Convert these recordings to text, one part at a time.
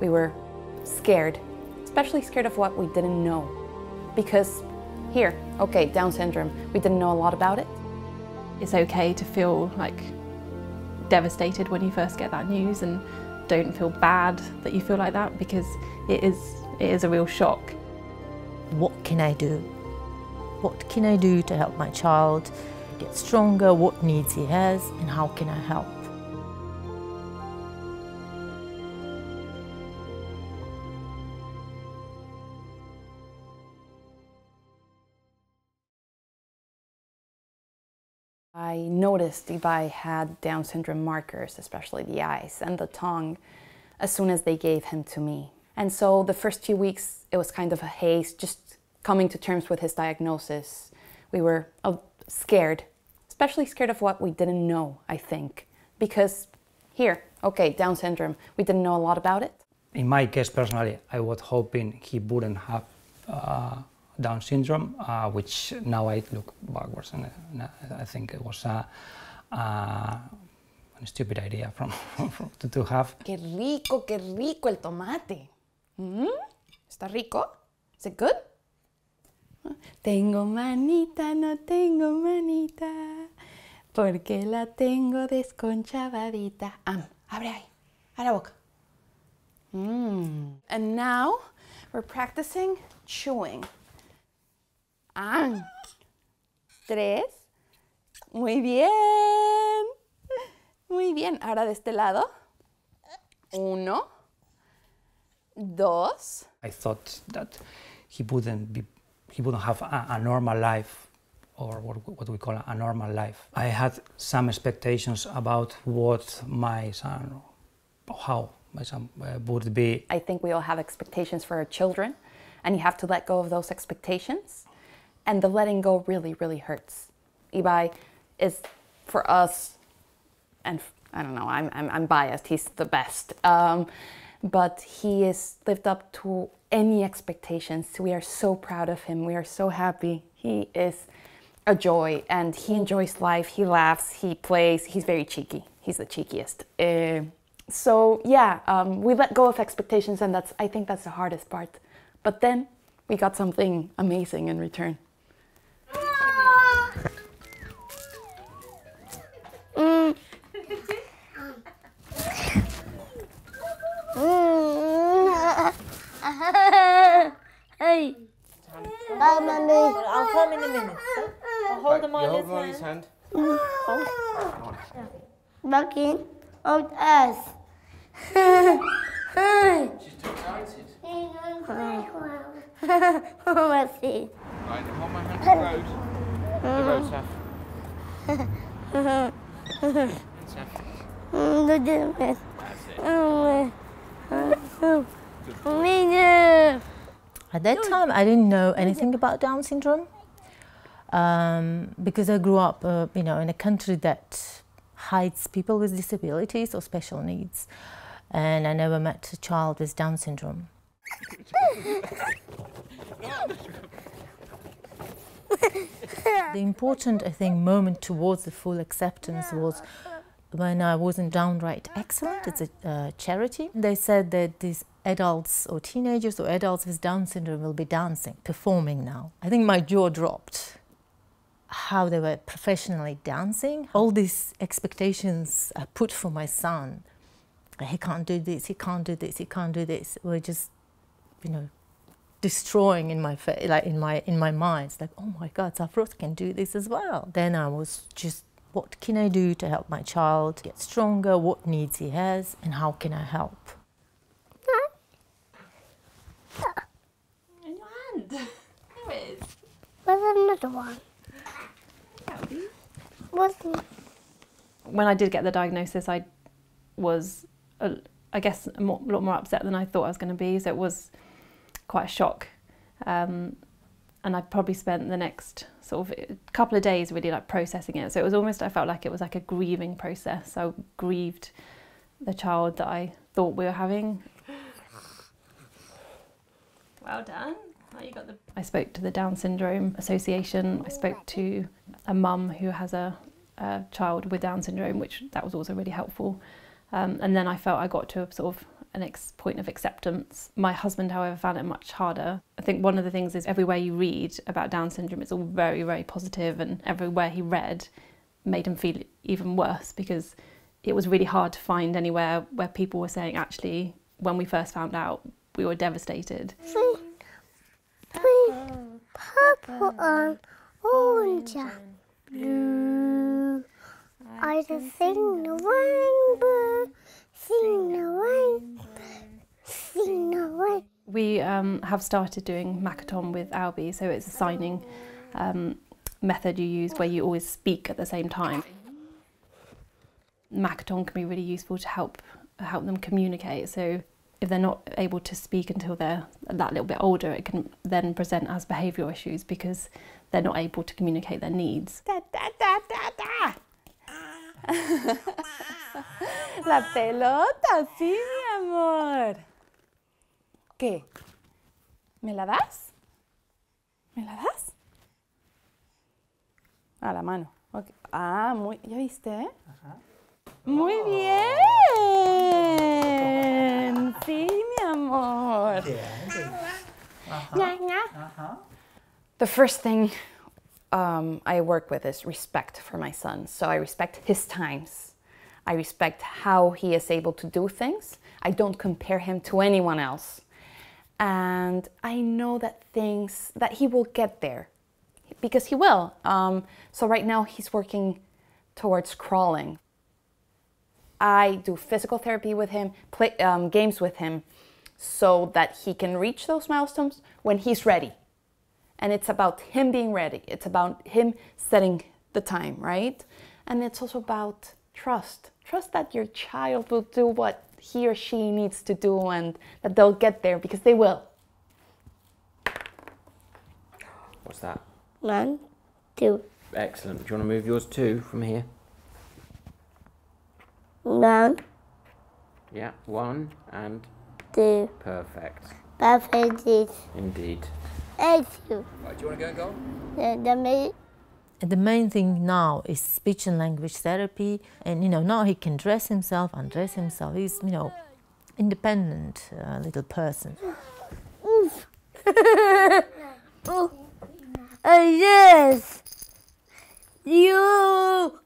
We were scared, especially scared of what we didn't know. Because here, okay, Down syndrome, we didn't know a lot about it. It's okay to feel like devastated when you first get that news, and don't feel bad that you feel like that, because it is a real shock. What can I do? What can I do to help my child get stronger? What needs he has, and how can I help? I noticed Ibai had Down syndrome markers, especially the eyes and the tongue, as soon as they gave him to me. And so the first few weeks, it was kind of a haze, just coming to terms with his diagnosis. We were scared, especially scared of what we didn't know, I think. Because here, okay, Down syndrome, we didn't know a lot about it. In my case, personally, I was hoping he wouldn't have Down syndrome, which now I look backwards and I think it was a stupid idea to have. Qué rico el tomate. ¿Está rico? Is it good? Tengo manita, no tengo manita, porque la tengo desconchavadita. Abre ahí, abre la boca. And now we're practicing chewing. 3. Muy bien. Muy bien. Ahora de este lado. 1, 2. I thought that he wouldn't have a normal life, or what we call a normal life. I had some expectations about what my son, how my son would be. I think we all have expectations for our children, and you have to let go of those expectations. And the letting go really, really hurts. Ibai is, for us, and I don't know, I'm biased, he's the best. But he has lived up to any expectations. We are so proud of him. We are so happy. He is a joy, and he enjoys life. He laughs, he plays. He's very cheeky. He's the cheekiest. So yeah, we let go of expectations, and I think that's the hardest part. But then we got something amazing in return. Hey! I'll come in a minute. I'll hold him on his hand. Bucking on us. She's too excited. Let's see. Right, hold my hand to the road. The road, Saf. At that time, I didn't know anything about Down syndrome because I grew up, in a country that hides people with disabilities or special needs, and I never met a child with Down syndrome. The important, I think, moment towards the full acceptance was when I wasn't downright excellent. It's a charity. They said that these adults or teenagers or adults with Down syndrome will be dancing, performing now. I think my jaw dropped. How they were professionally dancing. All these expectations I put for my son. He can't do this, he can't do this, he can't do this. Were just, destroying in my face, like in my mind. It's like, oh my God, Zafrot can do this as well. Then I was just, what can I do to help my child get stronger? What needs he has, and how can I help? In your hand. There it is. Where's another one? When I did get the diagnosis, I was, I guess, a lot more upset than I thought I was going to be. So it was quite a shock, and I probably spent the next sort of couple of days really like processing it. So it was almost, I felt like it was like a grieving process. I grieved the child that I thought we were having. Well done. You got the... I spoke to the Down Syndrome Association. I spoke to a mum who has a child with Down syndrome, that was also really helpful. And then I felt I got to a sort of point of acceptance. My husband, however, found it much harder. I think one of the things is everywhere you read about Down syndrome, it's all very, very positive, and everywhere he read made him feel even worse, because it was really hard to find anywhere where people were saying, actually, when we first found out, we were devastated. Purple and orange and blue. I just sing the rainbow, sing the rainbow, sing the rainbow. We have started doing Makaton with Albie, so it's a signing method you use where you always speak at the same time. Makaton can be really useful to help them communicate. So if they're not able to speak until they're that little bit older, it can then present as behavioural issues because they're not able to communicate their needs. Da, da, da, da, da. La pelota, sí, mi amor. ¿Qué? ¿Me la das? ¿Me la das? A la mano. Okay. Ah, muy, ¿ya viste? Ajá. Muy bien. Sí, mi amor. The first thing I work with is respect for my son. So I respect his times. I respect how he is able to do things. I don't compare him to anyone else. And I know that he will get there, because he will. So right now he's working towards crawling. I do physical therapy with him, play games with him, so that he can reach those milestones when he's ready. And it's about him being ready. It's about him setting the time, right? And it's also about trust. Trust that your child will do what he or she needs to do, and that they'll get there, because they will. What's that? 1, 2. Excellent. Do you want to move yours too from here? 1, Yeah, 1 and 2. perfect. Perfect. Indeed. 8. Right, do you want to go and go? The main thing now is speech and language therapy, and now he can dress himself, undress himself. He's independent little person. Yes. You.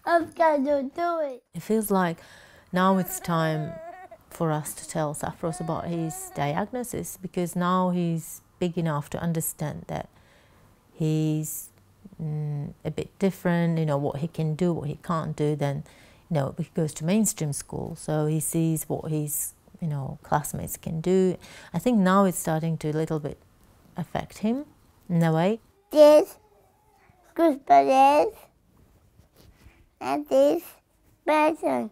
I've got to do it. It feels like now it's time for us to tell Safros about his diagnosis, because now he's big enough to understand that he's a bit different, what he can do, what he can't do. Then, he goes to mainstream school, so he sees what his, classmates can do. I think now it's starting to a little bit affect him in a way. This, gooseberries, and this person.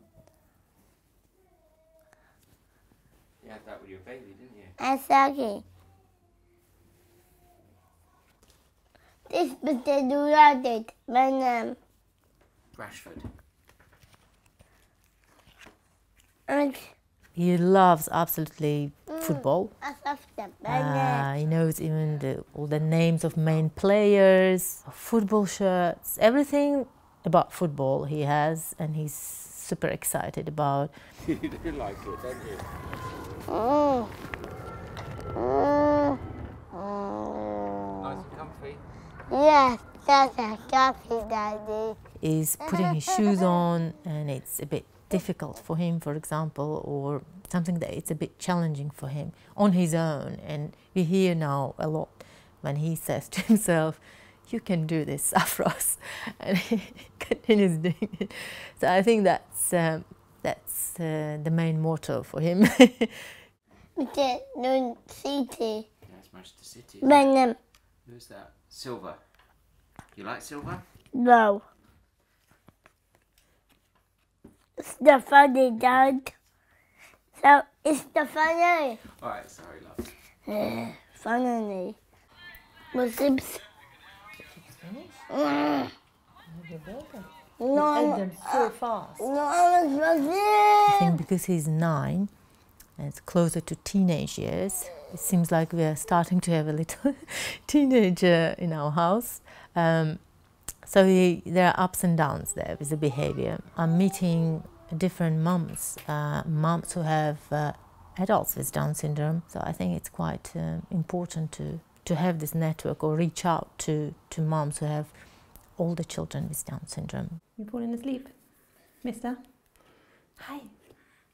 You had that with your baby, didn't you? And sucking. This potato rabbit, my name. Rashford. And He loves absolutely football. I love them, my name. He knows even all the names of main players, football shirts, everything about football he has, and he's super excited about. You do like it, don't you? Nice and comfy. Yes, that's a coffee, Daddy. He's putting his shoes on, and it's a bit difficult for him, for example, or something that it's a bit challenging for him on his own. And we hear now a lot when he says to himself, "You can do this, Safros," and he continues doing it. So I think that's the main motto for him. Because no city. That's Manchester City. My name. Who's that? Silver. You like silver? No. It's the funny, Dad. So it's the funny. Alright, sorry, love. Funny. Muslims. No, so fast. no, I think because he's 9 and it's closer to teenage years, it seems like we are starting to have a little teenager in our house. So there are ups and downs there with the behavior. I'm meeting different mums, mums who have adults with Down syndrome. So I think it's quite important to have this network or reach out to mums who have older children with Down syndrome. You falling asleep, mister? Hi.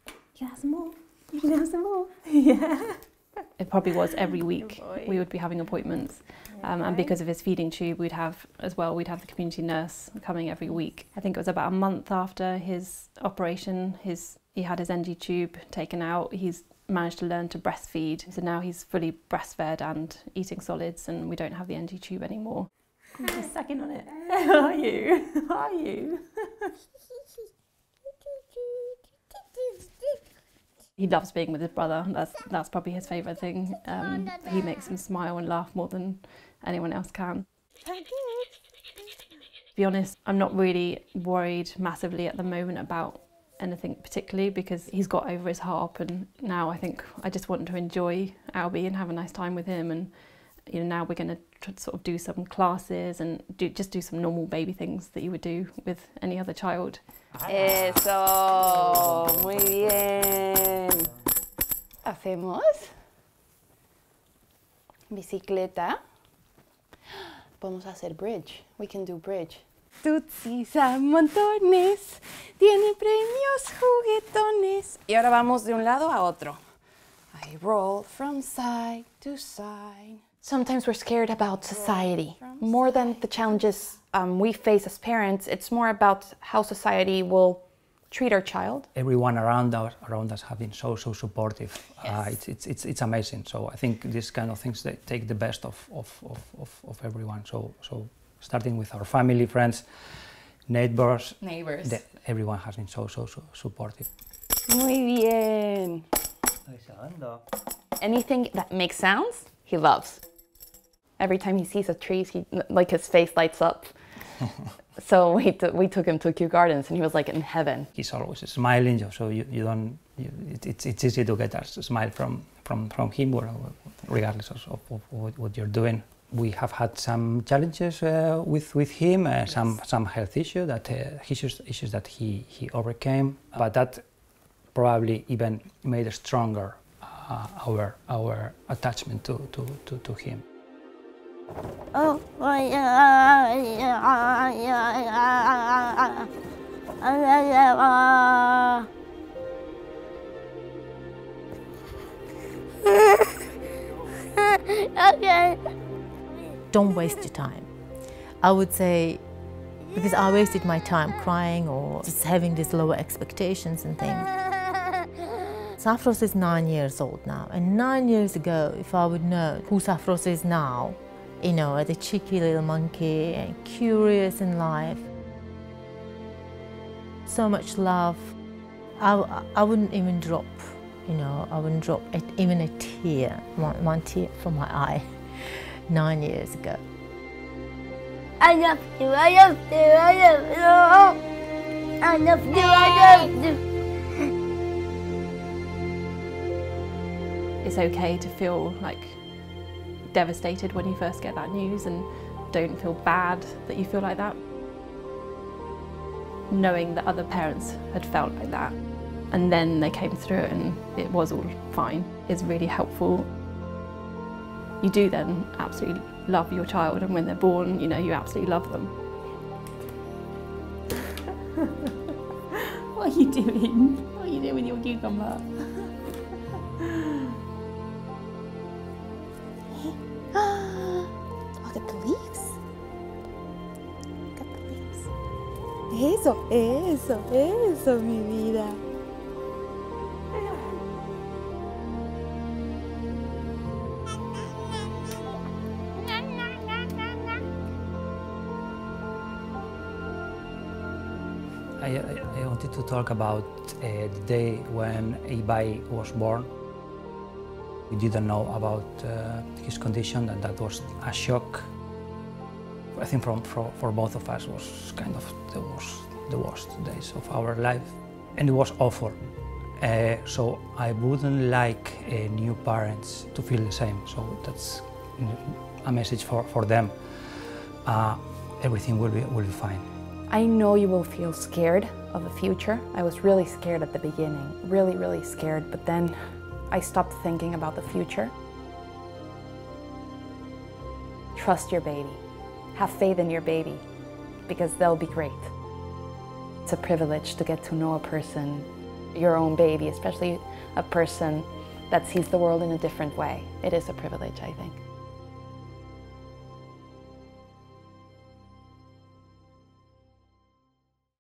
You can have some more? You can have some more? Yeah. It probably was every week we would be having appointments, and because of his feeding tube we'd have the community nurse coming every week. I think it was about a month after his operation, he had his NG tube taken out. He's managed to learn to breastfeed, so now he's fully breastfed and eating solids, and we don't have the NG tube anymore. I'm just sucking on it. How are you? How are you? He loves being with his brother. That's probably his favourite thing. He makes him smile and laugh more than anyone else can. To be honest, I'm not really worried massively at the moment about anything particularly, because he's got over his harp, and now I think I just want to enjoy Albie and have a nice time with him. And you know, now we're going to sort of do some classes and just do some normal baby things that you would do with any other child. Eso, muy bien. Hacemos bicicleta. Podemos hacer bridge. We can do bridge. Tutsis a montones, tiene premios juguetones. Y ahora vamos de un lado a otro. I roll from side to side. Sometimes we're scared about society. More than the challenges we face as parents, it's more about how society will treat our child. Everyone around us have been so supportive. Yes. It's amazing. So I think these kind of things, they take the best of everyone. So starting with our family, friends, neighbors. Everyone has been so supportive. Muy bien. Anything that makes sounds, he loves. Every time he sees a tree, his face lights up. So we took him to Kew Gardens, and he was like in heaven. He's always smiling, so it's easy to get a smile from him, regardless of what you're doing. We have had some challenges with him, Yes. some health issues that he overcame, but that probably even made stronger our attachment to him. Oh, okay. Don't waste your time. I would say, because I wasted my time crying or just having these lower expectations and things. Safros is 9 years old now, and 9 years ago, if I would know who Safros is now, you know, the cheeky little monkey and curious in life, so much love, I wouldn't even drop, you know, I wouldn't drop even a tear, one tear from my eye 9 years ago. I love you, I love you, I love you, I love you, I love you. It's okay to feel like devastated when you first get that news, and don't feel bad that you feel like that. Knowing that other parents had felt like that and then they came through it and it was all fine is really helpful. You do then absolutely love your child, and when they're born, you know, you absolutely love them. What are you doing? What are you doing with your cucumber? Look at the leaves. Look at the leaves. Eso, mi vida. I wanted to talk about the day when Ibai was born. We didn't know about his condition, and that was a shock. I think for both of us was kind of the worst days of our life, and it was awful. So I wouldn't like new parents to feel the same. So that's a message for them. everything will be fine. I know you will feel scared of the future. I was really scared at the beginning, really scared, but then I stopped thinking about the future. Trust your baby. Have faith in your baby, because they'll be great. It's a privilege to get to know a person, your own baby, especially a person that sees the world in a different way. It is a privilege, I think.